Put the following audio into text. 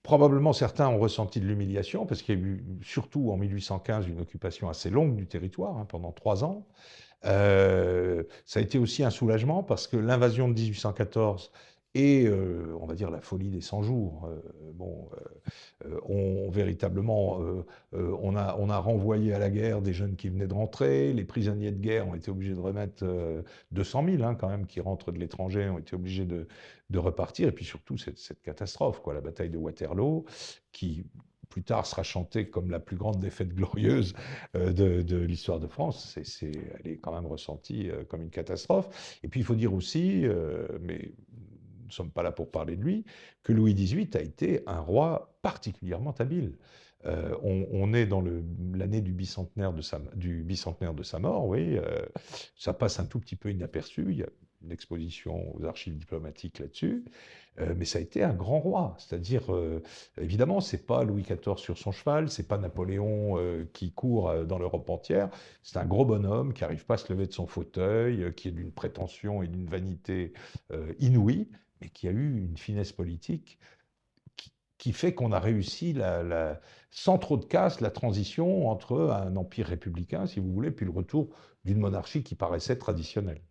Probablement certains ont ressenti de l'humiliation, parce qu'il y a eu, surtout en 1815, une occupation assez longue du territoire, hein, pendant 3 ans. Ça a été aussi un soulagement, parce que l'invasion de 1814 et, on va dire, la folie des 100 jours, ont véritablement, on a renvoyé à la guerre des jeunes qui venaient de rentrer, les prisonniers de guerre ont été obligés de remettre 200 000, hein, quand même, qui rentrent de l'étranger, ont été obligés de repartir, et puis surtout cette catastrophe, quoi, la bataille de Waterloo, qui plus tard sera chantée comme la plus grande défaite glorieuse de l'histoire de France. Elle est quand même ressentie comme une catastrophe. Et puis il faut dire aussi, mais nous ne sommes pas là pour parler de lui, que Louis XVIII a été un roi particulièrement habile. On est dans l'année du bicentenaire de sa mort, oui. Ça passe un tout petit peu inaperçu. Il y a une exposition aux archives diplomatiques là-dessus. Mais ça a été un grand roi. C'est-à-dire, évidemment, c'est pas Louis XIV sur son cheval, c'est pas Napoléon qui court dans l'Europe entière. C'est un gros bonhomme qui n'arrive pas à se lever de son fauteuil, qui est d'une prétention et d'une vanité inouïe, mais qui a eu une finesse politique qui fait qu'on a réussi, sans trop de casse, la transition entre un empire républicain, si vous voulez, puis le retour d'une monarchie qui paraissait traditionnelle.